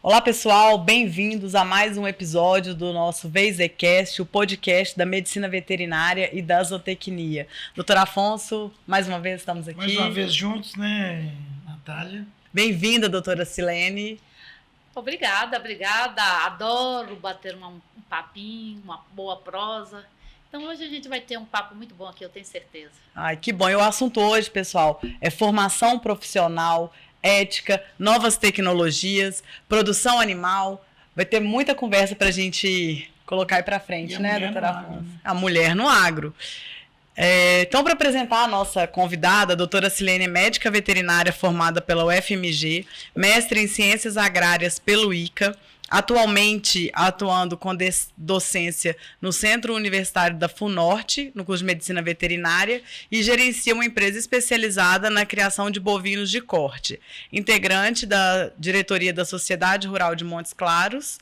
Olá, pessoal, bem-vindos a mais um episódio do nosso VZcast, o podcast da medicina veterinária e da zootecnia. Doutor Afonso, mais uma vez estamos aqui. Mais uma vez juntos, né, Natália? Bem-vinda, doutora Silene. Obrigada. Adoro bater um papinho, uma boa prosa. Então hoje a gente vai ter um papo muito bom aqui, eu tenho certeza. Ai, que bom. E o assunto hoje, pessoal, é formação profissional, ética, novas tecnologias, produção animal. Vai ter muita conversa para a gente colocar aí para frente, né, doutora Afonso? A mulher no agro. Então, para apresentar a nossa convidada, a doutora Silene é médica veterinária formada pela UFMG, mestre em ciências agrárias pelo ICA, atualmente atuando com docência no Centro Universitário da FUNORTE, no curso de Medicina Veterinária, e gerencia uma empresa especializada na criação de bovinos de corte, integrante da diretoria da Sociedade Rural de Montes Claros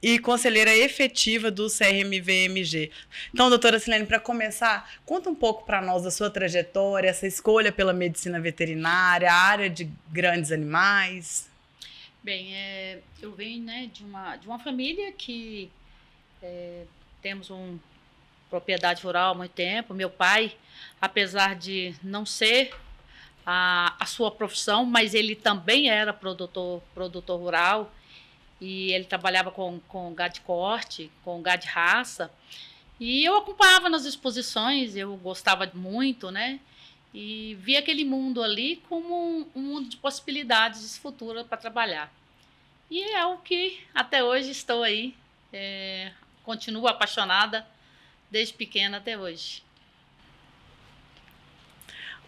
e conselheira efetiva do CRMVMG. Então, doutora Silene, para começar, conta um pouco para nós da sua trajetória, essa escolha pela medicina veterinária, a área de grandes animais. Bem, eu venho, né, de uma família que temos uma propriedade rural há muito tempo. Meu pai, apesar de não ser a sua profissão, mas ele também era produtor rural e ele trabalhava com gado de corte, com gado de raça. E eu acompanhava nas exposições, eu gostava muito, né? E vi aquele mundo ali como um mundo de possibilidades futuras para trabalhar. E é o que até hoje estou aí, continuo apaixonada desde pequena até hoje.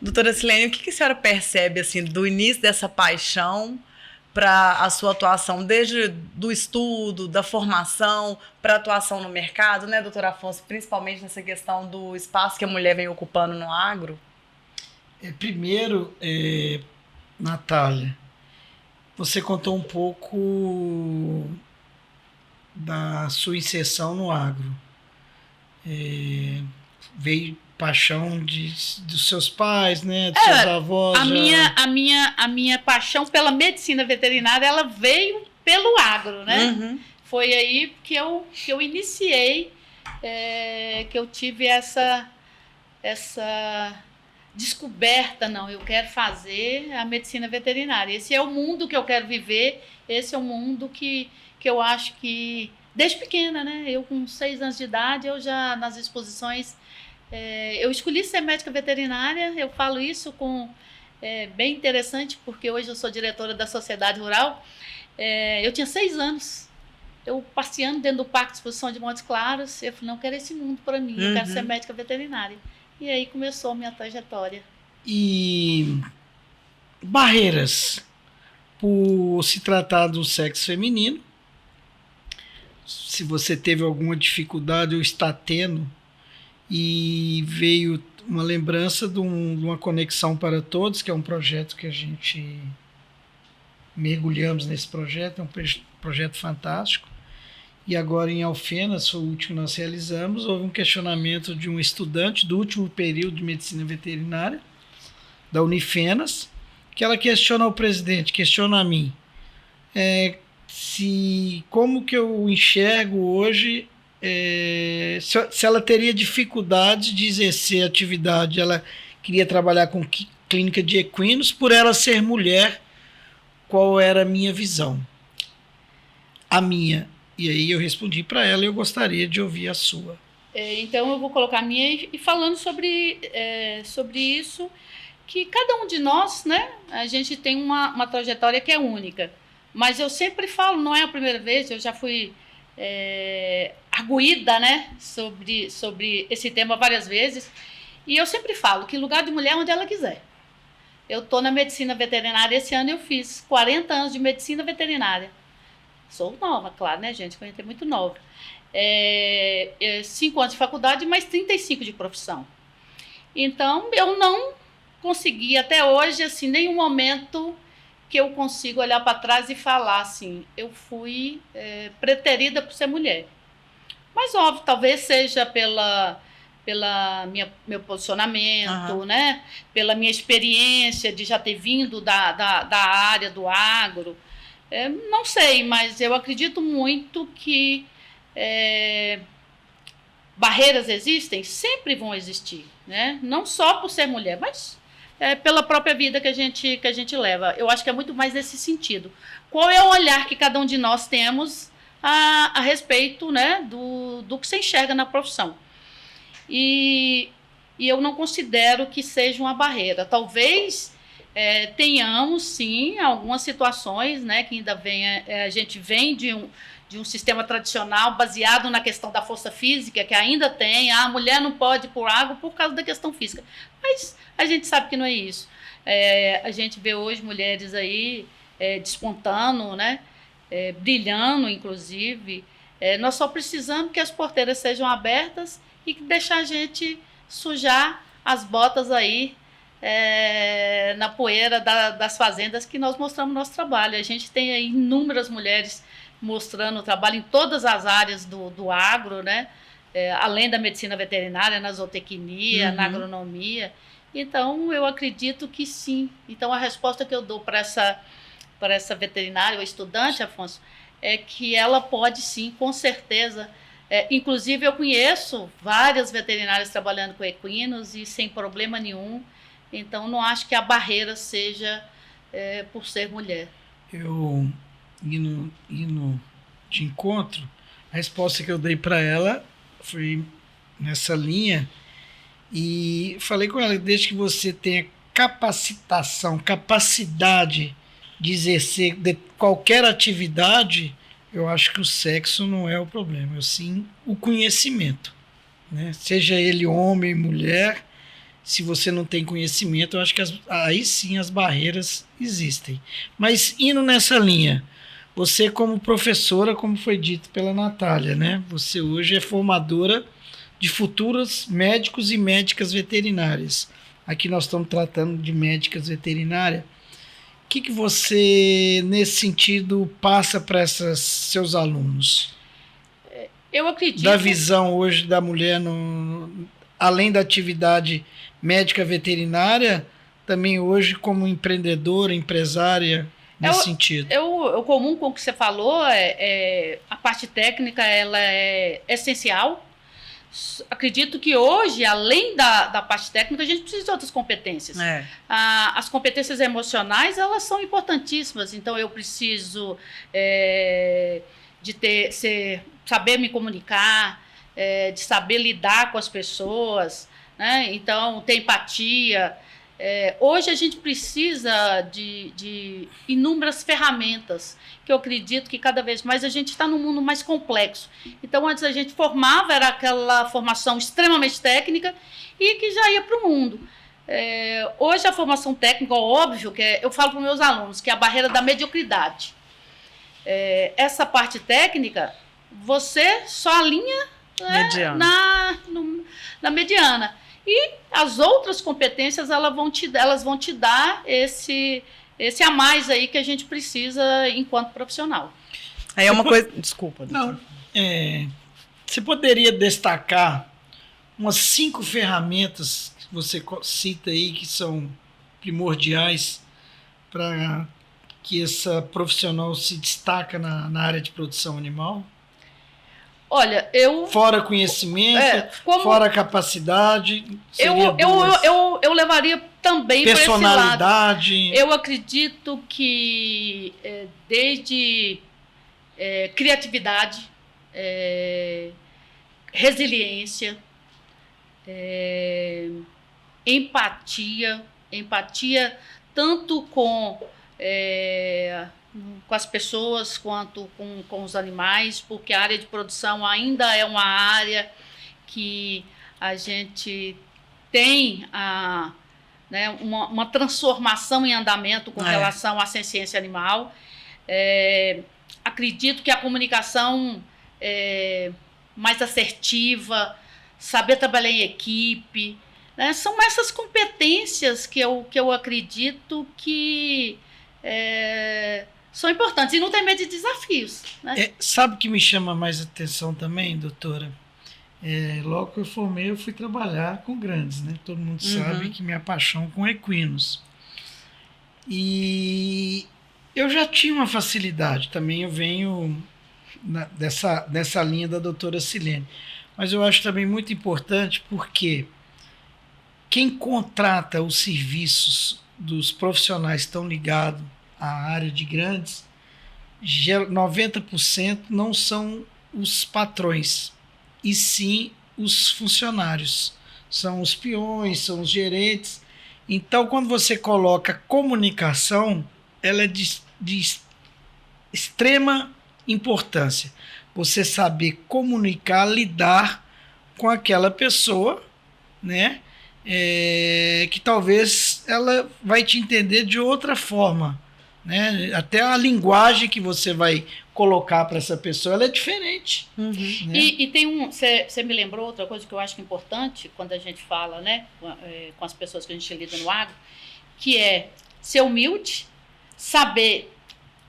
Doutora Silene, o que a senhora percebe assim, do início dessa paixão para a sua atuação, desde do estudo, da formação, para a atuação no mercado, né, doutora Afonso, principalmente nessa questão do espaço que a mulher vem ocupando no agro? Primeiro, Natália, você contou um pouco da sua inserção no agro. Veio paixão dos seus pais, né, dos seus avós. A minha paixão pela medicina veterinária, ela veio pelo agro, né? Uhum. Foi aí que eu iniciei, que eu tive essa descoberta, não, eu quero fazer a medicina veterinária. Esse é o mundo que eu quero viver, esse é o mundo que eu acho que, desde pequena, né? Eu com 6 anos de idade, eu já nas exposições, eu escolhi ser médica veterinária, eu falo isso bem interessante, porque hoje eu sou diretora da Sociedade Rural. Eu tinha 6 anos, eu passeando dentro do Parque de Exposição de Montes Claros, eu falei, não, eu quero esse mundo para mim, eu quero ser médica veterinária. E aí começou a minha trajetória. E barreiras, por se tratar do sexo feminino, se você teve alguma dificuldade ou está tendo, e veio uma lembrança de uma Conexão para Todos, que é um projeto que a gente mergulhamos nesse projeto, é um projeto fantástico. E agora em Alfenas, foi o último que nós realizamos, houve um questionamento de um estudante do último período de medicina veterinária, da Unifenas, que ela questiona ao presidente, questiona a mim, como que eu enxergo hoje, se ela teria dificuldade de exercer a atividade, ela queria trabalhar com clínica de equinos, por ela ser mulher, qual era a minha visão? A minha. E aí eu respondi para ela e eu gostaria de ouvir a sua. Então eu vou colocar a minha e falando sobre isso, que cada um de nós, né, a gente tem uma trajetória que é única. Mas eu sempre falo, não é a primeira vez, eu já fui arguída, né, sobre esse tema várias vezes. E eu sempre falo que lugar de mulher é onde ela quiser. Eu estou na medicina veterinária, esse ano eu fiz 40 anos de medicina veterinária. Sou nova, claro, né, gente? Eu entrei muito nova. 5 anos de faculdade, mais 35 de profissão. Então, eu não consegui até hoje, assim, nenhum momento que eu consigo olhar para trás e falar assim, eu fui preterida por ser mulher. Mas, óbvio, talvez seja pela meu posicionamento, né? Pela minha experiência de já ter vindo da área do agro, Não sei, mas eu acredito muito que barreiras existem, sempre vão existir, né? Não só por ser mulher, mas pela própria vida que a gente leva. Eu acho que é muito mais nesse sentido. Qual é o olhar que cada um de nós temos a respeito, né, do que se enxerga na profissão? E eu não considero que seja uma barreira. Talvez tenhamos, sim, algumas situações, né, que ainda a gente vem de um sistema tradicional baseado na questão da força física, que ainda tem, a mulher não pode ir por água por causa da questão física. Mas a gente sabe que não é isso. A gente vê hoje mulheres aí despontando, né, brilhando, inclusive. Nós só precisamos que as porteiras sejam abertas e deixar a gente sujar as botas aí na poeira das fazendas que nós mostramos nosso trabalho. A gente tem aí inúmeras mulheres mostrando o trabalho em todas as áreas do agro, né? Além da medicina veterinária, na zootecnia, na agronomia. Então, eu acredito que sim. Então, a resposta que eu dou para essa veterinária ou estudante, Afonso, é que ela pode sim, com certeza. Inclusive, eu conheço várias veterinárias trabalhando com equinos e sem problema nenhum. Então, não acho que a barreira seja por ser mulher. Eu, indo de encontro, a resposta que eu dei para ela foi nessa linha e falei com ela, desde que você tenha capacidade de exercer qualquer atividade, eu acho que o sexo não é o problema, é sim o conhecimento, né? Seja ele homem, mulher, se você não tem conhecimento, eu acho que aí sim as barreiras existem. Mas indo nessa linha, você como professora, como foi dito pela Natália, né? Você hoje é formadora de futuros médicos e médicas veterinárias. Aqui nós estamos tratando de médicas veterinárias. O que você, nesse sentido, passa para seus alunos? Eu acredito... Da visão hoje da mulher, além da atividade médica veterinária, também hoje como empreendedora, empresária, nesse sentido. O comum com o que você falou, a parte técnica ela é essencial. Acredito que hoje, além da parte técnica, a gente precisa de outras competências. As competências emocionais, elas são importantíssimas. Então, eu preciso saber me comunicar, de saber lidar com as pessoas, né? Então, ter empatia. Hoje a gente precisa de inúmeras ferramentas, que eu acredito que cada vez mais a gente está num mundo mais complexo. Então, antes a gente formava, era aquela formação extremamente técnica e que já ia para o mundo. Hoje a formação técnica, óbvio, eu falo para os meus alunos, que é a barreira da mediocridade. Essa parte técnica, você só alinha na mediana. E as outras competências, elas vão te dar esse a mais aí que a gente precisa enquanto profissional. Aí é uma coisa... Desculpa. Não, você poderia destacar umas 5 ferramentas que você cita aí que são primordiais para que essa profissional se destaca na área de produção animal? Olha, fora conhecimento, fora capacidade, eu levaria também para esse lado. Personalidade. Eu acredito que desde criatividade, resiliência, empatia tanto com as pessoas quanto com os animais, porque a área de produção ainda é uma área que a gente tem uma transformação em andamento com relação à ciência animal. Acredito que a comunicação mais assertiva, saber trabalhar em equipe, né, são essas competências que eu acredito que são importantes, e não tem medo de desafios. Né? Sabe o que me chama mais atenção também, doutora? Logo que eu formei, eu fui trabalhar com grandes, né? Todo mundo sabe que minha paixão com equinos. E Eu já tinha uma facilidade, também eu venho dessa linha da doutora Silene. Mas eu acho também muito importante porque quem contrata os serviços dos profissionais que estão ligados à área de grandes, 90% não são os patrões, e sim os funcionários. São os peões, são os gerentes. Então, quando você coloca comunicação, ela é de extrema importância. Você saber comunicar, lidar com aquela pessoa, né? Que talvez ela vai te entender de outra forma, né? Até a linguagem que você vai colocar para essa pessoa, ela é diferente. Uhum. Né? E tem você me lembrou outra coisa que eu acho que é importante quando a gente fala, né, com as pessoas que a gente lida no agro, que é ser humilde, saber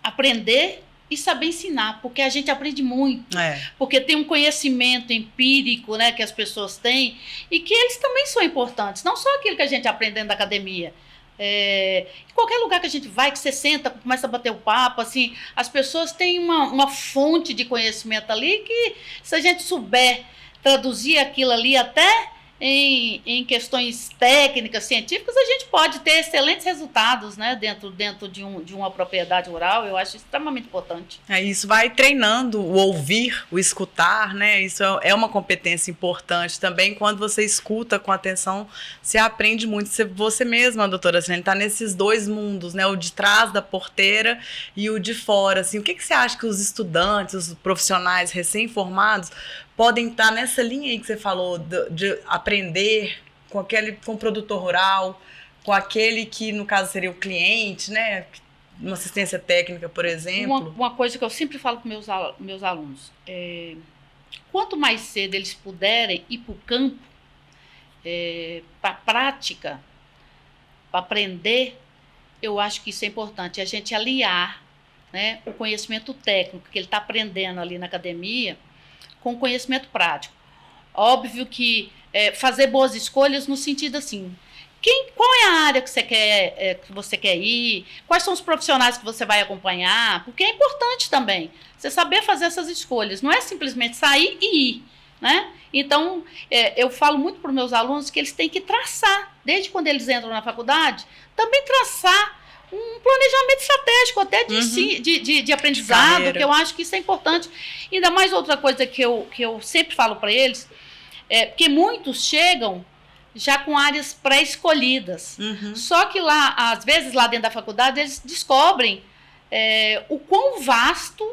aprender e saber ensinar, porque a gente aprende muito, porque tem um conhecimento empírico, né, que as pessoas têm, e que eles também são importantes, não só aquilo que a gente aprende dentro da academia. Em qualquer lugar que a gente vai, que você senta, começa a bater o papo, assim, as pessoas têm uma fonte de conhecimento ali que, se a gente souber traduzir aquilo ali até em questões técnicas, científicas, a gente pode ter excelentes resultados, né, dentro de uma propriedade rural. Eu acho extremamente importante. Isso vai treinando o ouvir, o escutar, né? Isso é uma competência importante também. Quando você escuta com atenção, você aprende muito. Você mesma, doutora Silene, está nesses dois mundos, né? O de trás da porteira e o de fora. Assim, o que você acha que os estudantes, os profissionais recém-formados podem estar nessa linha aí que você falou, de aprender com o produtor rural, com aquele que, no caso, seria o cliente, né? Uma assistência técnica, por exemplo? Uma coisa que eu sempre falo com meus alunos, quanto mais cedo eles puderem ir para o campo, para a prática, para aprender, eu acho que isso é importante. A gente aliar, né, o conhecimento técnico que ele está aprendendo ali na academia com conhecimento prático. Óbvio que fazer boas escolhas no sentido assim, qual é a área que você quer ir, quais são os profissionais que você vai acompanhar, porque é importante também você saber fazer essas escolhas, não é simplesmente sair e ir, né? Então, eu falo muito para os meus alunos que eles têm que traçar, desde quando eles entram na faculdade, também traçar um planejamento estratégico até de aprendizado, carreira. Que eu acho que isso é importante. Ainda mais outra coisa que eu sempre falo para eles, porque muitos chegam já com áreas pré-escolhidas. Só que lá, às vezes, lá dentro da faculdade, eles descobrem o quão vasto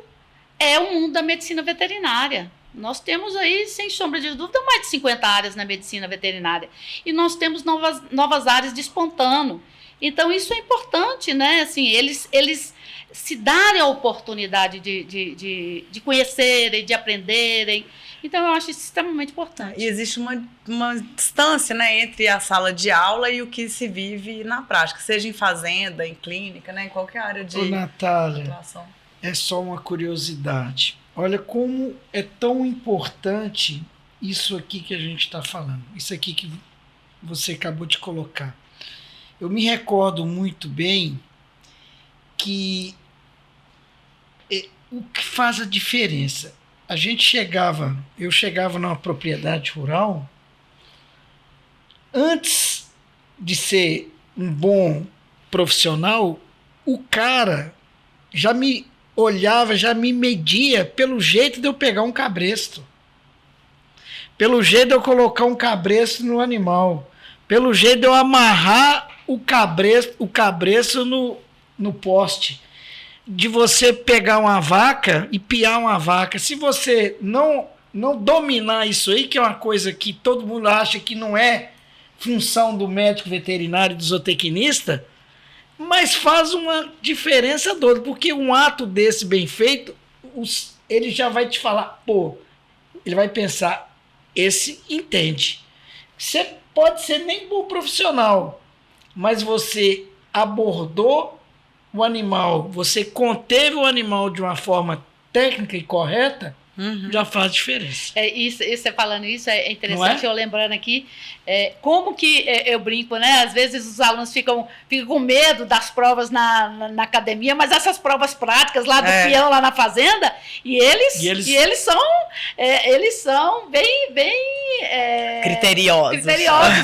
é o mundo da medicina veterinária. Nós temos aí, sem sombra de dúvida, mais de 50 áreas na medicina veterinária. E nós temos novas áreas despontando. Então, isso é importante, né? Assim, eles se darem a oportunidade de conhecerem, de aprenderem. Então, eu acho isso extremamente importante. E existe uma distância, né, entre a sala de aula e o que se vive na prática, seja em fazenda, em clínica, né, em qualquer área de Natália, atuação. É só uma curiosidade. Olha como é tão importante isso aqui que a gente está falando, isso aqui que você acabou de colocar. Eu me recordo muito bem que o que faz a diferença, eu chegava numa propriedade rural, antes de ser um bom profissional, o cara já me olhava, já me media pelo jeito de eu pegar um cabresto, pelo jeito de eu colocar um cabresto no animal, pelo jeito de eu amarrar o cabresto no poste, de você pegar uma vaca e piar uma vaca. Se você não dominar isso aí, que é uma coisa que todo mundo acha que não é função do médico veterinário e do zootecnista, mas faz uma diferença doida, porque um ato desse bem feito, ele já vai te falar, ele vai pensar, esse entende. Você pode ser nem bom profissional, mas você abordou o animal, você conteve o animal de uma forma técnica e correta, já faz diferença. Isso, você falando isso é Não interessante, é? eu lembrando aqui, como que eu brinco, né? Às vezes os alunos ficam com medo das provas na academia, mas essas provas práticas lá do peão, lá na fazenda, e eles são bem criteriosos.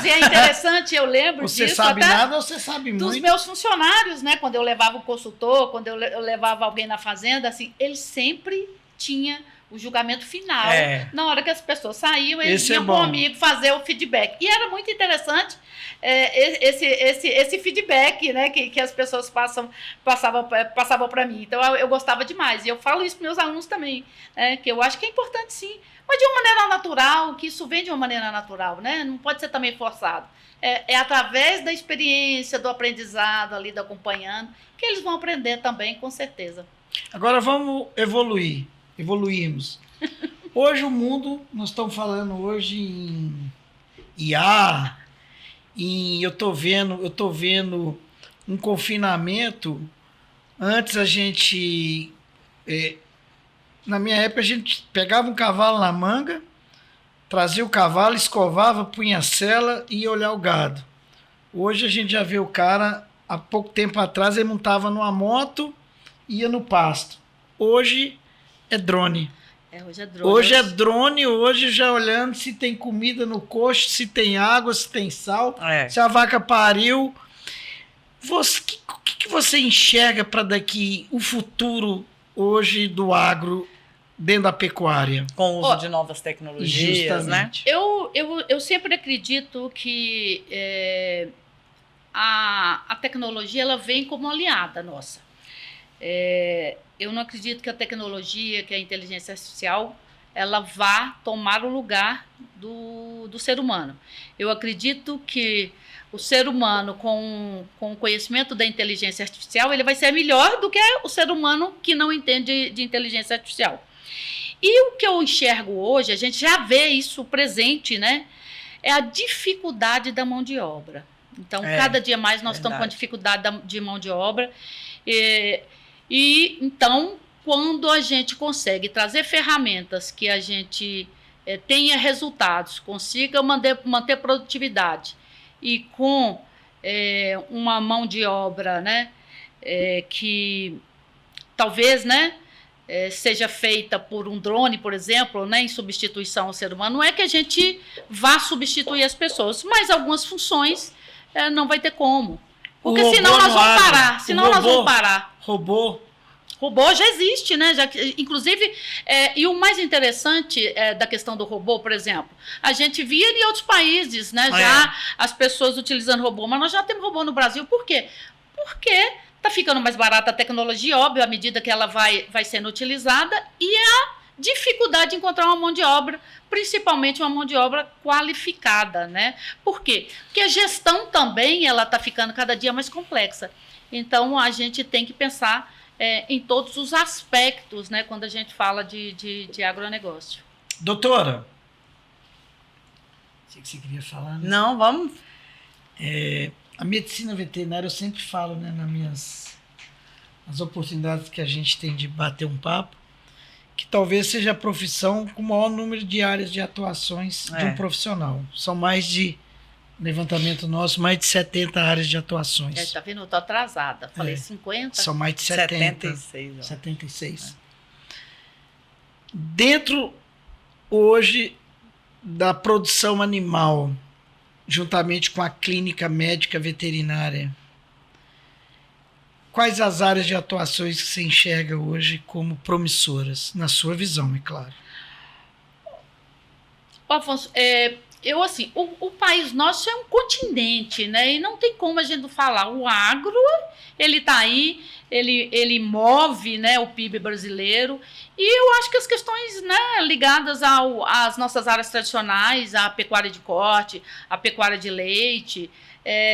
E é interessante, eu lembro Você disso. sabe até nada ou você sabe muito? dos meus funcionários, né? Quando eu levava o consultor, quando eu levava alguém na fazenda, assim, ele sempre tinha o julgamento final. Na hora que as pessoas saíam, eles vinham comigo fazer o feedback. E era muito interessante esse feedback, né, que as pessoas passavam para mim. Então, eu gostava demais. E eu falo isso para meus alunos também, né, que eu acho que é importante, sim. Mas de uma maneira natural, que isso vem de uma maneira natural, né? Não pode ser também forçado. É através da experiência, do aprendizado ali, do acompanhando, que eles vão aprender também, com certeza. Agora vamos evoluirmos. Hoje o mundo, nós estamos falando hoje em IA, eu tô vendo um confinamento. Antes a gente, na minha época, a gente pegava um cavalo na manga, trazia o cavalo, escovava, punha a sela e ia olhar o gado. Hoje a gente já vê o cara, há pouco tempo atrás, ele montava numa moto e ia no pasto. Hoje é drone. Hoje é drone. Hoje já olhando se tem comida no coxo, se tem água, se tem sal, se a vaca pariu. O que você enxerga para daqui o futuro hoje do agro dentro da pecuária? Com o uso de novas tecnologias, justamente, né? Eu sempre acredito que a tecnologia ela vem como aliada nossa. Eu não acredito que a tecnologia, que a inteligência artificial, ela vá tomar o lugar do ser humano. Eu acredito que o ser humano, com o conhecimento da inteligência artificial, ele vai ser melhor do que o ser humano que não entende de inteligência artificial. E o que eu enxergo hoje, a gente já vê isso presente, né? É a dificuldade da mão de obra. Então, cada dia mais nós estamos com a dificuldade de mão de obra. E então, quando a gente consegue trazer ferramentas que a gente tenha resultados, consiga manter produtividade e com uma mão de obra, né, que talvez, né, seja feita por um drone, por exemplo, né, em substituição ao ser humano, não é que a gente vá substituir as pessoas, mas algumas funções não vai ter como. Porque senão nós vamos parar. Robô já existe, né? Inclusive, e o mais interessante da questão do robô, por exemplo, a gente via em outros países, né? Já as pessoas utilizando robô, mas nós já temos robô no Brasil. Por quê? Porque está ficando mais barata a tecnologia, óbvio, à medida que ela vai sendo utilizada, e a dificuldade de encontrar uma mão de obra, principalmente uma mão de obra qualificada, né? Por quê? Porque a gestão também ela está ficando cada dia mais complexa. Então, a gente tem que pensar em todos os aspectos, né, quando a gente fala de agronegócio. Doutora, sei que você queria falar, né? Não, vamos. A medicina veterinária, eu sempre falo, né, nas oportunidades que a gente tem de bater um papo, que talvez seja a profissão com o maior número de áreas de atuações de um profissional. São mais de, levantamento nosso, mais de 70 áreas de atuações. Tá vendo? Eu tô atrasada. Falei 50. São mais de 70. 76. 76. Dentro, hoje, da produção animal, juntamente com a clínica médica veterinária, quais as áreas de atuações que você enxerga hoje como promissoras, na sua visão, é claro? Afonso, assim, o país nosso é um continente, né? E não tem como a gente falar. O agro, ele está aí, ele move, né, o PIB brasileiro. E eu acho que as questões, né, ligadas às nossas áreas tradicionais, a pecuária de corte, a pecuária de leite,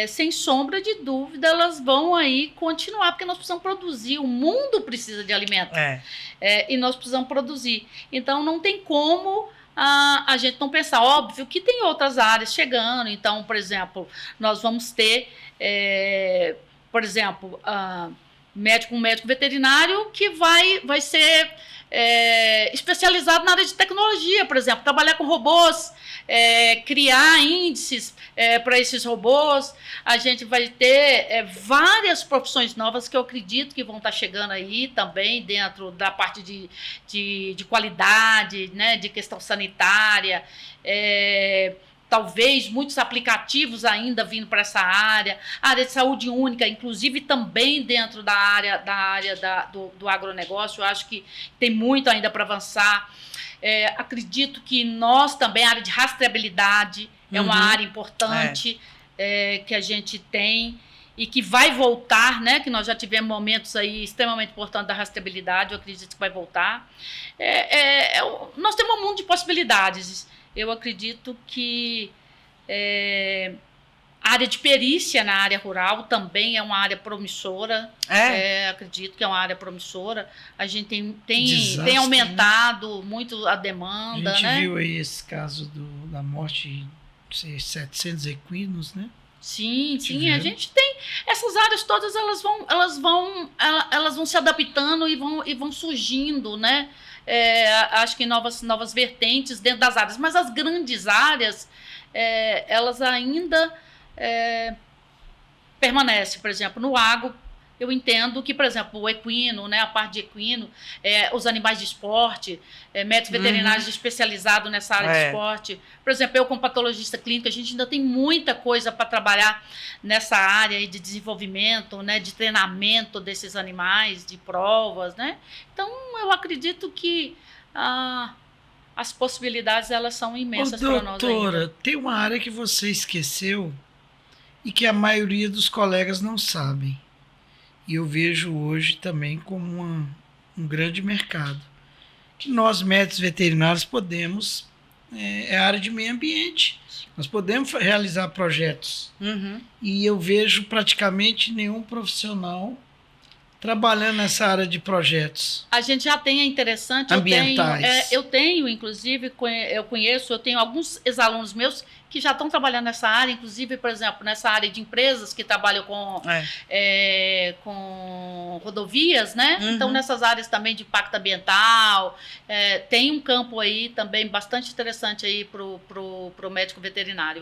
sem sombra de dúvida, elas vão aí continuar, porque nós precisamos produzir. O mundo precisa de alimento. E nós precisamos produzir. Então, não tem como a gente não pensar. Óbvio que tem outras áreas chegando. Então, por exemplo, nós vamos ter, por exemplo, um médico veterinário que vai ser especializado na área de tecnologia, por exemplo, trabalhar com robôs, criar índices para esses robôs. A gente vai ter várias profissões novas que eu acredito que vão estar chegando aí também dentro da parte de qualidade, né, de questão sanitária, talvez muitos aplicativos ainda vindo para essa área, a área de saúde única, inclusive também dentro da área do agronegócio. Eu acho que tem muito ainda para avançar. Acredito que nós também, a área de rastreabilidade é uma área importante que a gente tem e que vai voltar, né? Que nós já tivemos momentos aí extremamente importantes da rastreabilidade, eu acredito que vai voltar. Nós temos um mundo de possibilidades. Eu acredito que a área de perícia na área rural também é uma área promissora. Acredito que é uma área promissora. A gente tem aumentado, né, muito a demanda. A gente, né? viu aí esse caso da morte de 700 equinos, né? Sim. A gente tem essas áreas todas, elas vão se adaptando e vão surgindo, né? Acho que novas vertentes dentro das áreas, mas as grandes áreas, elas ainda permanecem. Por exemplo, no agro, eu entendo que, por exemplo, o equino, né, a parte de equino, os animais de esporte, médicos veterinários especializados nessa área de esporte. Por exemplo, eu como patologista clínico, a gente ainda tem muita coisa para trabalhar nessa área aí de desenvolvimento, né, de treinamento desses animais, de provas, né? Então, eu acredito que as possibilidades, elas são imensas para nós. Doutora, tem uma área que você esqueceu e que a maioria dos colegas não sabem. E eu vejo hoje também como um grande mercado. Que nós, médicos veterinários, podemos, a área de meio ambiente. Nós podemos realizar projetos. E eu vejo praticamente nenhum profissional trabalhando nessa área de projetos. A gente já tem, interessante, ambientais. Eu tenho, inclusive, eu tenho alguns ex-alunos meus que já estão trabalhando nessa área, inclusive, por exemplo, nessa área de empresas que trabalham com rodovias, né? Então, nessas áreas também de impacto ambiental, tem um campo aí também bastante interessante aí pro médico veterinário.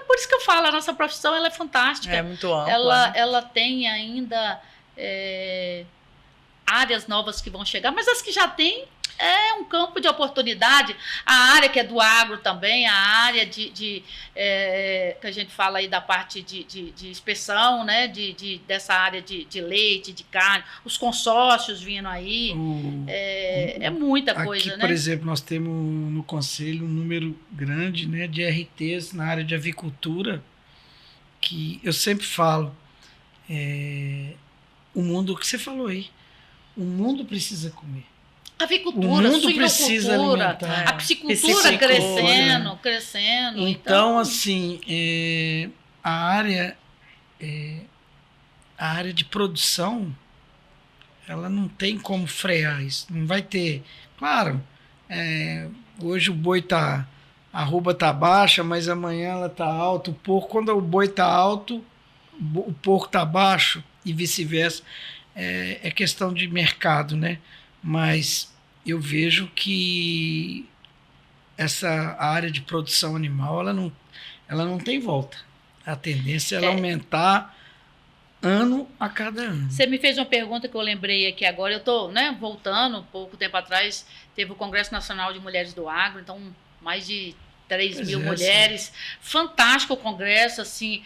Por isso que eu falo, a nossa profissão, ela é fantástica. É muito ampla. Ela tem ainda áreas novas que vão chegar, mas as que já tem um campo de oportunidade. A área que é do agro também, a área que a gente fala aí da parte de inspeção, né, dessa área de leite, de carne, os consórcios vindo aí, muita coisa. Aqui, né? Por exemplo, nós temos no Conselho um número grande, né, de RTs na área de avicultura, que eu sempre falo, o mundo, o que você falou aí, o mundo precisa comer. A avicultura, a suinocultura, a piscicultura crescendo. Então, assim, a área de produção, ela não tem como frear isso. Não vai ter. Claro, hoje o boi a arroba está baixa, mas amanhã ela está alta. O porco, quando o boi está alto, o porco está baixo e vice-versa. É questão de mercado, né? Mas eu vejo que essa área de produção animal, ela não tem volta. A tendência é ela aumentar ano a cada ano. Você me fez uma pergunta que eu lembrei aqui agora. Eu estou, né, voltando, pouco tempo atrás, teve o Congresso Nacional de Mulheres do Agro, então mais de 3.000 mulheres. Sim. Fantástico o congresso, assim,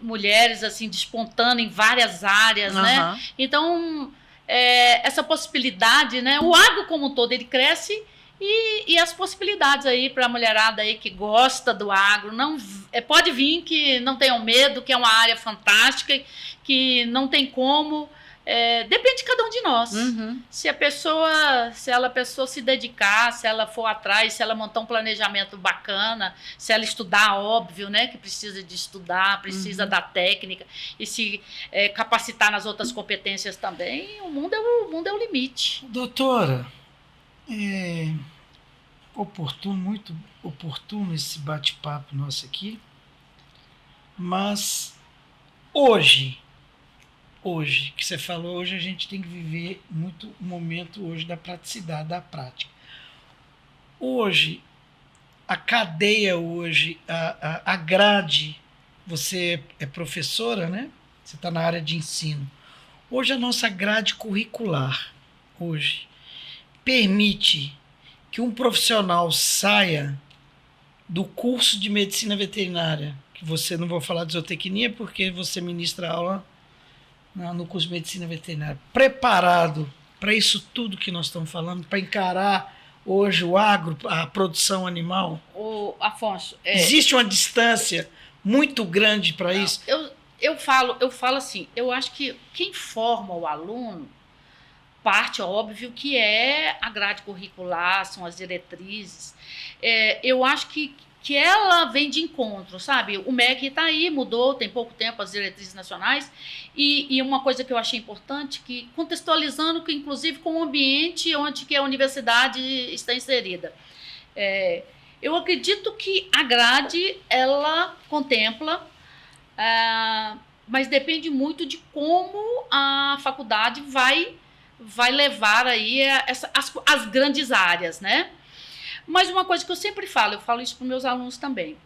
mulheres assim despontando em várias áreas, né? Então, essa possibilidade, né? O agro como um todo, ele cresce e as possibilidades aí para a mulherada aí que gosta do agro, pode vir, que não tenham medo, que é uma área fantástica, que não tem como. Depende de cada um de nós. Se a pessoa se dedicar, se ela for atrás, se ela montar um planejamento bacana, se ela estudar, óbvio, né, que precisa de estudar, precisa da técnica e se capacitar nas outras competências também, o mundo é o limite. Doutora, muito oportuno esse bate-papo nosso aqui, mas hoje hoje, que você falou, hoje a gente tem que viver muito o momento hoje da praticidade, da prática. Hoje, a cadeia hoje, a grade, você é professora, né? Você está na área de ensino. Hoje a nossa grade curricular, hoje, permite que um profissional saia do curso de medicina veterinária, que você, não vou falar de zootecnia, porque você ministra aula no curso de medicina veterinária, preparado para isso tudo que nós estamos falando, para encarar hoje o agro, a produção animal? Afonso, existe uma distância muito grande para isso? Eu falo assim, eu acho que quem forma o aluno, parte, óbvio, que é a grade curricular, são as diretrizes. Eu acho que ela vem de encontro, sabe? O MEC está aí, mudou, tem pouco tempo as diretrizes nacionais, e uma coisa que eu achei importante, que contextualizando, que inclusive com o ambiente onde que a universidade está inserida. Eu acredito que a grade, ela contempla, mas depende muito de como a faculdade vai levar aí as grandes áreas, né? Mas uma coisa que eu sempre falo, eu falo isso para os meus alunos também,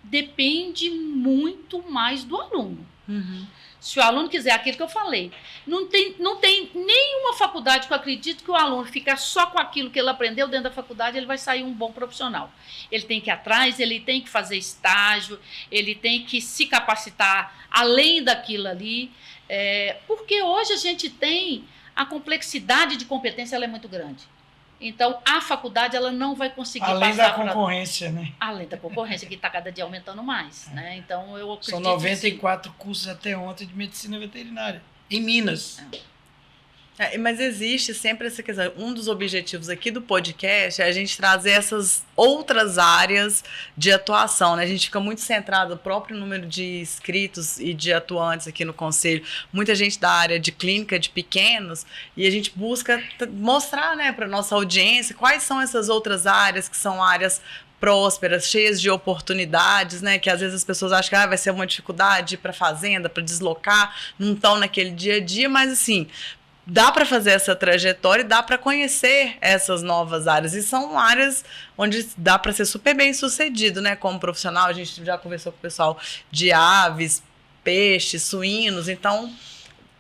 depende muito mais do aluno. Uhum. Se o aluno quiser aquilo que eu falei, não tem nenhuma faculdade que eu acredito que o aluno ficar só com aquilo que ele aprendeu dentro da faculdade, ele vai sair um bom profissional. Ele tem que ir atrás, ele tem que fazer estágio, ele tem que se capacitar além daquilo ali, porque hoje a gente tem a complexidade de competência, ela é muito grande. Então, a faculdade ela não vai conseguir além da concorrência, né? Além da concorrência, que está cada dia aumentando mais. Né? Então, eu acredito. São 94 cursos até ontem de medicina veterinária, em Minas. Mas existe sempre essa questão. Um dos objetivos aqui do podcast é a gente trazer essas outras áreas de atuação, né? A gente fica muito centrado no próprio número de inscritos e de atuantes aqui no conselho. Muita gente da área de clínica de pequenos, e a gente busca mostrar, né, para nossa audiência quais são essas outras áreas que são áreas prósperas, cheias de oportunidades, né? Que às vezes as pessoas acham que vai ser uma dificuldade para fazenda, para deslocar, não estão naquele dia a dia, mas assim, dá para fazer essa trajetória e dá para conhecer essas novas áreas. E são áreas onde dá para ser super bem sucedido, né? Como profissional, a gente já conversou com o pessoal de aves, peixes, suínos. Então,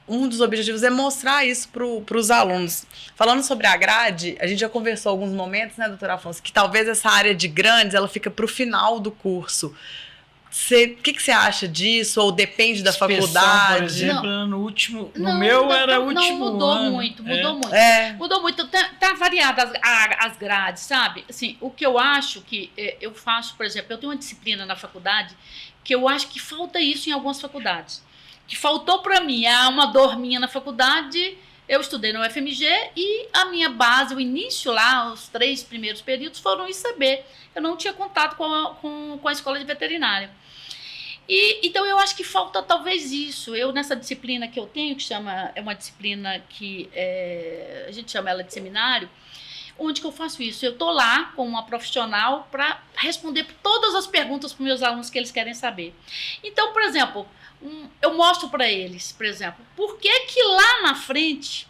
um dos objetivos é mostrar isso para os alunos. Falando sobre a grade, a gente já conversou alguns momentos, né, doutora Afonso, que talvez essa área de grandes, ela fica para o final do curso. O que você acha disso? Ou depende da faculdade? Por exemplo, no meu era o último mudou ano. Mudou muito. É. Mudou muito. Tá variada as grades, sabe? Assim, o que eu acho que eu faço, por exemplo, eu tenho uma disciplina na faculdade que eu acho que falta isso em algumas faculdades. Que faltou para mim, uma dor minha na faculdade. Eu estudei no UFMG e a minha base, o início lá, os 3 primeiros períodos foram ICB. Eu não tinha contato com a escola de veterinária. Então, eu acho que falta talvez isso. Eu, nessa disciplina que eu tenho, que é uma disciplina que a gente chama ela de seminário, onde que eu faço isso? Eu estou lá com uma profissional para responder todas as perguntas para os meus alunos que eles querem saber. Então, por exemplo, eu mostro para eles, por exemplo, por que lá na frente,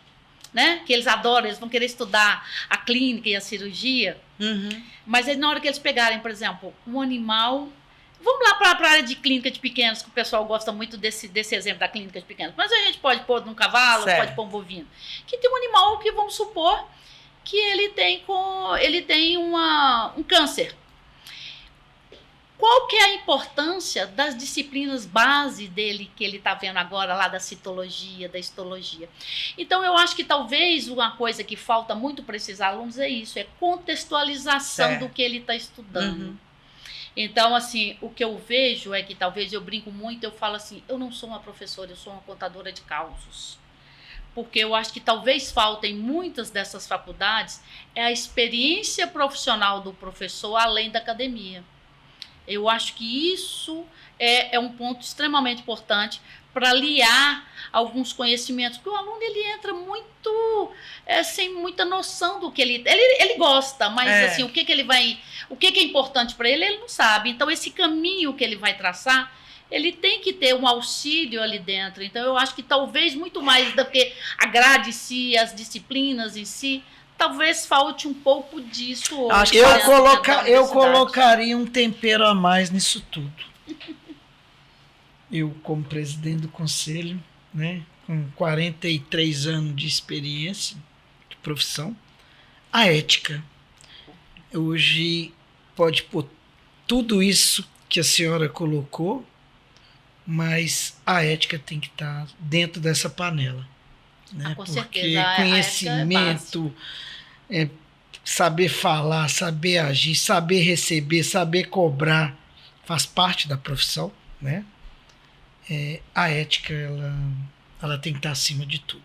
né, que eles adoram, eles vão querer estudar a clínica e a cirurgia, mas aí, na hora que eles pegarem, por exemplo, um animal... Vamos lá para a área de clínica de pequenos, que o pessoal gosta muito desse exemplo da clínica de pequenos. Mas a gente pode pôr num cavalo, certo, pode pôr um bovino. Que tem um animal que, vamos supor, que ele tem um câncer. Qual que é a importância das disciplinas base dele, que ele está vendo agora lá da citologia, da histologia? Então, eu acho que talvez uma coisa que falta muito para esses alunos é isso, é contextualização do que ele está estudando. Então, assim, o que eu vejo é que talvez eu brinco muito, eu falo assim, eu não sou uma professora, eu sou uma contadora de causos. Porque eu acho que talvez faltem muitas dessas faculdades a experiência profissional do professor além da academia. Eu acho que isso é um ponto extremamente importante para aliar alguns conhecimentos, porque o aluno ele entra muito sem muita noção do que ele gosta, mas assim, o que é importante para ele não sabe. Então, esse caminho que ele vai traçar, ele tem que ter um auxílio ali dentro. Então, eu acho que talvez muito mais do que a grade em si, as disciplinas em si, talvez falte um pouco disso hoje. Acho que eu colocaria um tempero a mais nisso tudo. Eu, como presidente do conselho, né, com 43 anos de experiência, de profissão, a ética. Hoje pode pôr tudo isso que a senhora colocou, mas a ética tem que estar dentro dessa panela. Né? Com porque certeza, conhecimento, saber falar, saber agir, saber receber, saber cobrar, faz parte da profissão, né? A ética, ela tem que estar acima de tudo.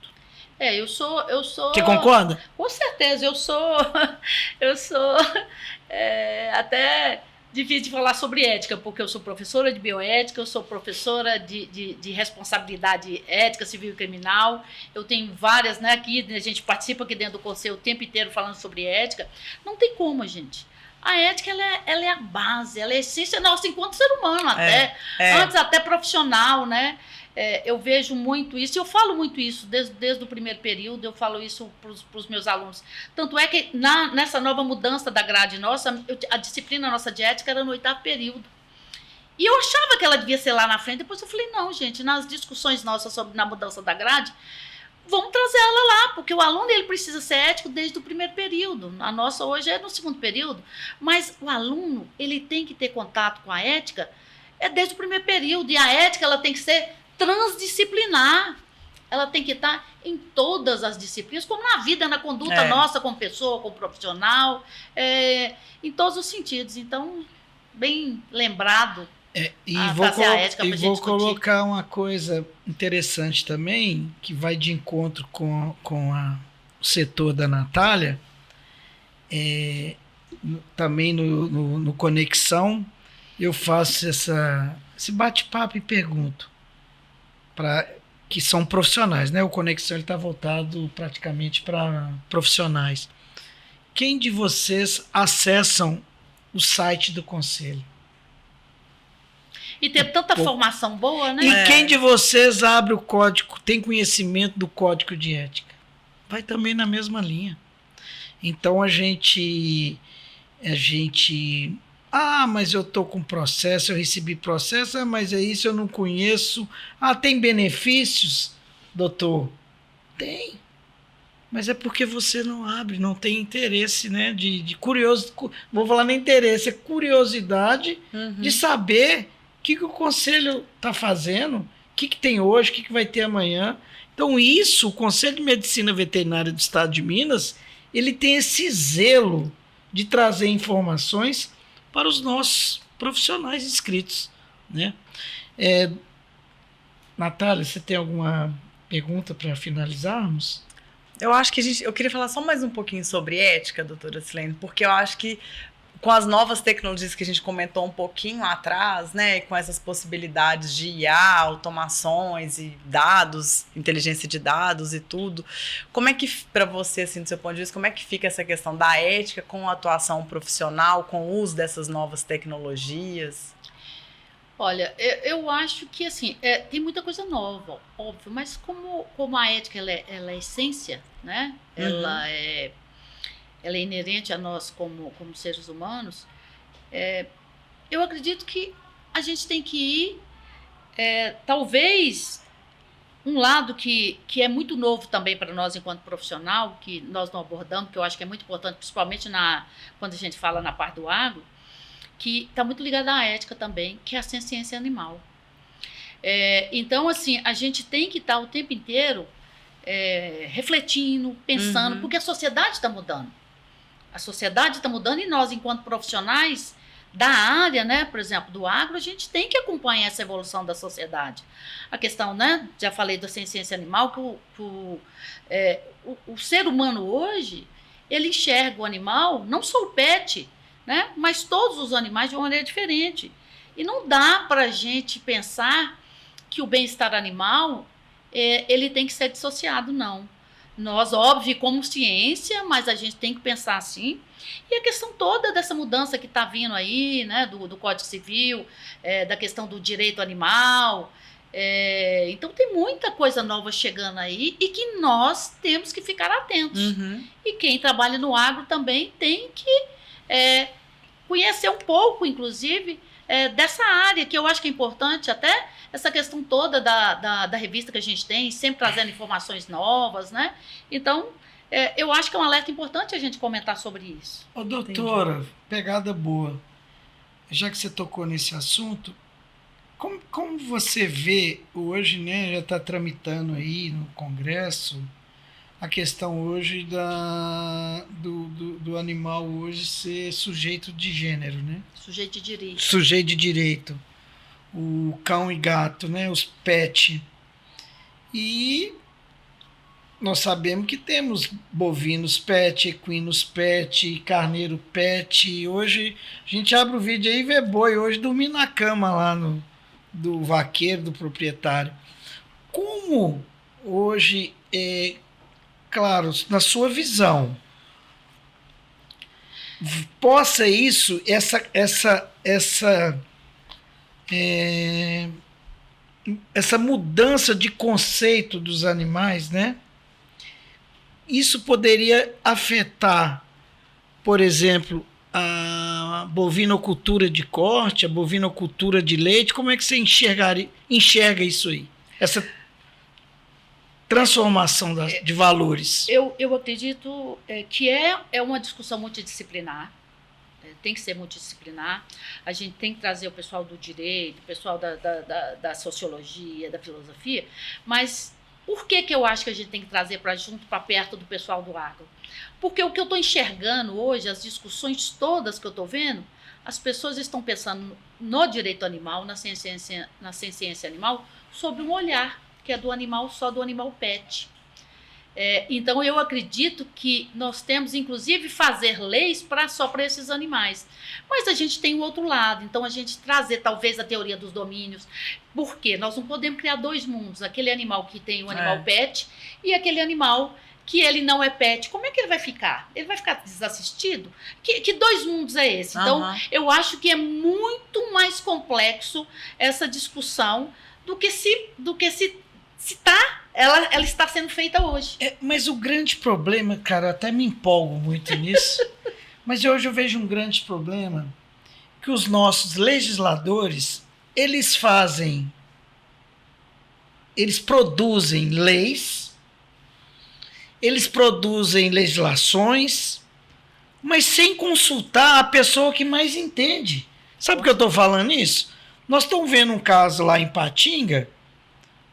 Eu sou. Você concorda? Com certeza, eu sou até difícil de falar sobre ética, porque eu sou professora de bioética, eu sou professora de responsabilidade ética, civil e criminal. Eu tenho várias, né? Aqui a gente participa aqui dentro do conselho o tempo inteiro falando sobre ética. Não tem como, gente. A ética, ela é a base, ela é a essência nossa enquanto ser humano, antes até profissional, né? Eu vejo muito isso, e eu falo muito isso desde o primeiro período, eu falo isso para os meus alunos. Tanto é que nessa nova mudança da grade nossa, a disciplina nossa de ética era no 8º período. E eu achava que ela devia ser lá na frente, depois eu falei, não, gente, nas discussões nossas na mudança da grade, vamos trazer ela lá, porque o aluno ele precisa ser ético desde o primeiro período. A nossa hoje é no 2º período, mas o aluno ele tem que ter contato com a ética desde o primeiro período, e a ética ela tem que ser transdisciplinar. Ela tem que estar em todas as disciplinas, como na vida, na conduta nossa como pessoa, como profissional, em todos os sentidos. Então, bem lembrado. E vou colocar uma coisa interessante também, que vai de encontro com o setor da Natália, também no Conexão, eu faço esse bate-papo e pergunto, que são profissionais, né? O Conexão está voltado praticamente para profissionais. Quem de vocês acessam o site do Conselho? E tem tanta formação boa, né? E quem de vocês abre o código, tem conhecimento do código de ética? Vai também na mesma linha. Então a gente mas eu estou com processo, eu recebi processo, mas é isso, eu não conheço. Tem benefícios, doutor? Tem. Mas é porque você não abre, não tem interesse, né? De curiosidade, vou falar nem interesse, é curiosidade de saber o que o Conselho está fazendo, o que tem hoje, o que vai ter amanhã. Então isso, o Conselho de Medicina Veterinária do Estado de Minas, ele tem esse zelo de trazer informações para os nossos profissionais inscritos, né? Natália, você tem alguma pergunta para finalizarmos? Eu acho que eu queria falar só mais um pouquinho sobre ética, doutora Silene, porque eu acho que com as novas tecnologias que a gente comentou um pouquinho lá atrás, né, com essas possibilidades de IA, automações e dados, inteligência de dados e tudo, como é que, para você, assim, do seu ponto de vista, como é que fica essa questão da ética com a atuação profissional, com o uso dessas novas tecnologias? Olha, eu acho que, assim, tem muita coisa nova, óbvio, mas como a ética, ela é essência, né, ela é inerente a nós como seres humanos, eu acredito que a gente tem que ir, talvez, um lado que é muito novo também para nós enquanto profissional, que nós não abordamos, que eu acho que é muito importante, principalmente quando a gente fala na parte do agro, que está muito ligado à ética também, que é a ciência animal. Então, assim, a gente tem que estar o tempo inteiro refletindo, pensando, porque a sociedade está mudando. A sociedade está mudando e nós, enquanto profissionais da área, né, por exemplo, do agro, a gente tem que acompanhar essa evolução da sociedade. A questão, né, já falei da ciência animal, que o ser humano hoje, ele enxerga o animal, não só o pet, né, mas todos os animais de uma maneira diferente. E não dá para a gente pensar que o bem-estar animal, ele tem que ser dissociado, não. Nós, óbvio, como ciência, mas a gente tem que pensar assim. E a questão toda dessa mudança que está vindo aí, né, do Código Civil, da questão do direito animal. Então, tem muita coisa nova chegando aí e que nós temos que ficar atentos. Uhum. E quem trabalha no agro também tem que conhecer um pouco, inclusive, dessa área, que eu acho que é importante, até essa questão toda da revista que a gente tem, sempre trazendo informações novas, né? Então, eu acho que é um alerta importante a gente comentar sobre isso. Ô, doutora, pegada boa. Já que você tocou nesse assunto, como você vê hoje, né? Já está tramitando aí no Congresso a questão hoje do animal hoje ser sujeito de gênero, né? Sujeito de direito. Sujeito de direito. O cão e gato, né? Os pet. E nós sabemos que temos bovinos pet, equinos pet, carneiro pet. E hoje a gente abre o vídeo aí e vê boi hoje dormindo na cama lá do vaqueiro, do proprietário. Como hoje, claro, na sua visão, possa isso, essa mudança de conceito dos animais, né? Isso poderia afetar, por exemplo, a bovinocultura de corte, a bovinocultura de leite. Como é que você enxerga isso aí? Essa transformação de valores. Eu acredito que é uma discussão multidisciplinar. Tem que ser multidisciplinar. A gente tem que trazer o pessoal do direito, o pessoal da sociologia, da filosofia, mas por que eu acho que a gente tem que trazer para perto do pessoal do agro? Porque o que eu estou enxergando hoje, as discussões todas que eu estou vendo, as pessoas estão pensando no direito animal, na ciência animal, sobre um olhar que é do animal, só do animal pet. Então, eu acredito que nós temos, inclusive, fazer leis só para esses animais. Mas a gente tem o outro lado. Então, a gente trazer, talvez, a teoria dos domínios. Por quê? Nós não podemos criar dois mundos. Aquele animal que tem o animal pet e aquele animal que ele não é pet. Como é que ele vai ficar? Ele vai ficar desassistido? Que dois mundos é esse? Então, eu acho que é muito mais complexo essa discussão do que se ela está sendo feita hoje. Mas o grande problema, cara, eu até me empolgo muito nisso, mas hoje eu vejo um grande problema que os nossos legisladores, eles produzem leis, eles produzem legislações, mas sem consultar a pessoa que mais entende. Sabe por que eu estou falando isso? Nós estamos vendo um caso lá em Patinga,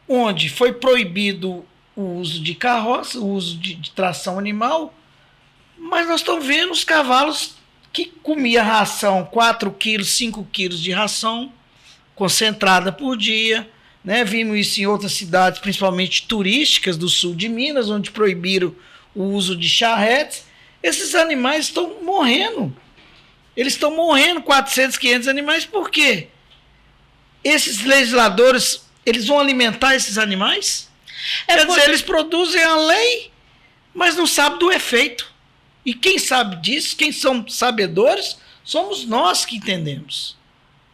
onde foi proibido o uso de carroça, o uso de tração animal, mas nós estamos vendo os cavalos que comiam ração, 4 quilos, 5 quilos de ração concentrada por dia, né? Vimos isso em outras cidades, principalmente turísticas do sul de Minas, onde proibiram o uso de charretes. Esses animais estão morrendo. Eles estão morrendo, 400, 500 animais, por quê? Esses legisladores, eles vão alimentar esses animais? Quer dizer, eles produzem a lei, mas não sabem do efeito. E quem sabe disso, quem são sabedores, somos nós que entendemos.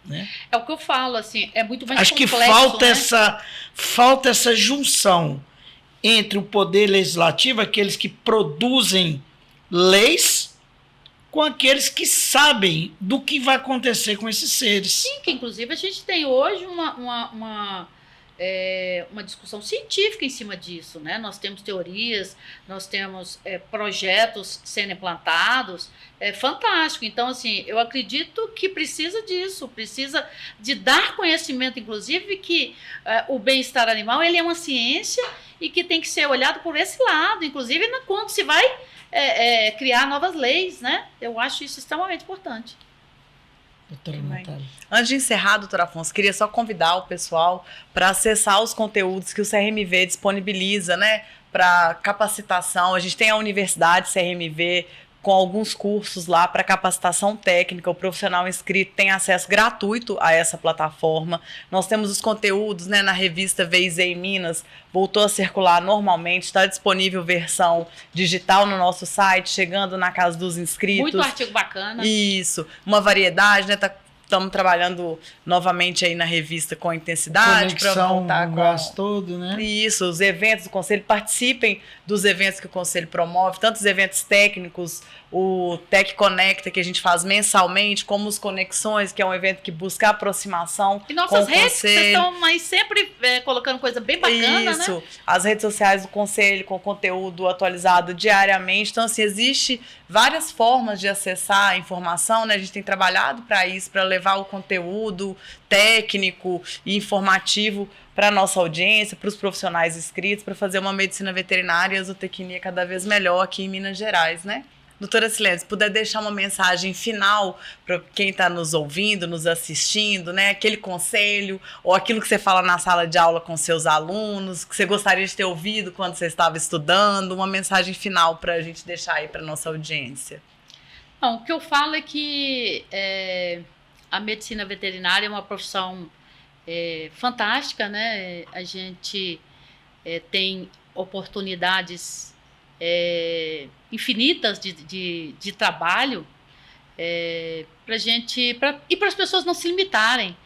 Né? É o que eu falo, assim, é muito mais Acho complexo, que falta essa junção entre o poder legislativo, aqueles que produzem leis, com aqueles que sabem do que vai acontecer com esses seres. Sim, que inclusive a gente tem hoje uma discussão científica em cima disso, né? Nós temos teorias, nós temos projetos sendo implantados, é fantástico. Então, assim, eu acredito que precisa disso, precisa de dar conhecimento, inclusive, que o bem-estar animal ele é uma ciência e que tem que ser olhado por esse lado, inclusive quando se vai criar novas leis, né? Eu acho isso extremamente importante. Doutora Natália. Antes de encerrar, doutora Afonso, queria só convidar o pessoal para acessar os conteúdos que o CRMV disponibiliza, né, para capacitação. A gente tem a Universidade CRMV com alguns cursos lá para capacitação técnica. O profissional inscrito tem acesso gratuito a essa plataforma. Nós temos os conteúdos, né, na revista V&Z em Minas, voltou a circular normalmente, está disponível versão digital no nosso site, chegando na casa dos inscritos. Muito artigo bacana. Isso, uma variedade, né? Estamos trabalhando novamente aí na revista com intensidade para voltar com o com gás todo, né? Isso, os eventos do Conselho, participem dos eventos que o Conselho promove, tanto os eventos técnicos, o Tech Conecta, que a gente faz mensalmente, como os Conexões, que é um evento que busca aproximação e nossas com o redes, Conselho. Vocês estão aí sempre colocando coisa bem bacana, Isso, né? As redes sociais do Conselho com conteúdo atualizado diariamente. Então, assim, existe várias formas de acessar a informação, né? A gente tem trabalhado para isso, para levar o conteúdo técnico e informativo para a nossa audiência, para os profissionais inscritos, para fazer uma medicina veterinária e a zootecnia cada vez melhor aqui em Minas Gerais, né? Doutora Silene, se puder deixar uma mensagem final para quem está nos ouvindo, nos assistindo, né? Aquele conselho ou aquilo que você fala na sala de aula com seus alunos, que você gostaria de ter ouvido quando você estava estudando, uma mensagem final para a gente deixar aí para nossa audiência. Não, o que eu falo é que a medicina veterinária é uma profissão fantástica, né? A gente tem oportunidades infinitas de trabalho para gente e para as pessoas não se limitarem.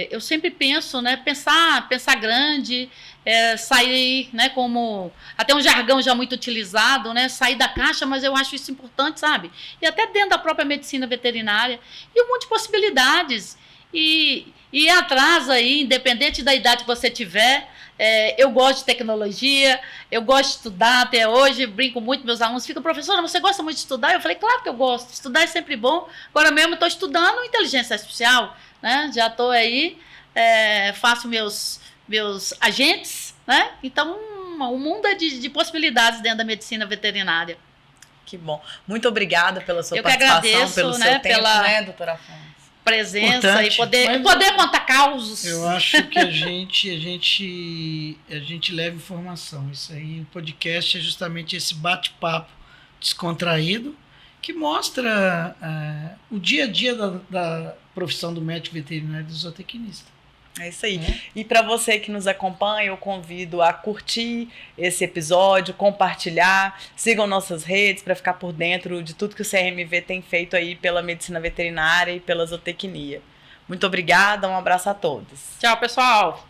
Eu sempre penso, né, pensar grande, sair, né, como até um jargão já muito utilizado, né, sair da caixa, mas eu acho isso importante, sabe? E até dentro da própria medicina veterinária e um monte de possibilidades e ir atrás aí, independente da idade que você tiver. Eu gosto de tecnologia, eu gosto de estudar, até hoje brinco muito, meus alunos ficam, professora, você gosta muito de estudar? Eu falei, claro que eu gosto, estudar é sempre bom. Agora mesmo estou estudando inteligência artificial, né? Já estou aí, faço meus agentes, né? Então, um mundo de possibilidades dentro da medicina veterinária. Que bom. Muito obrigada pela sua eu participação, que agradeço, pelo seu tempo, né, doutora Afonso? Presença Importante, e poder contar causos. Eu acho que a gente leva informação. Isso aí, o podcast é justamente esse bate-papo descontraído que mostra o dia a dia da profissão do médico veterinário e do zootecnista. É isso aí. E para você que nos acompanha, eu convido a curtir esse episódio, compartilhar, sigam nossas redes para ficar por dentro de tudo que o CRMV tem feito aí pela medicina veterinária e pela zootecnia. Muito obrigada, um abraço a todos. Tchau, pessoal.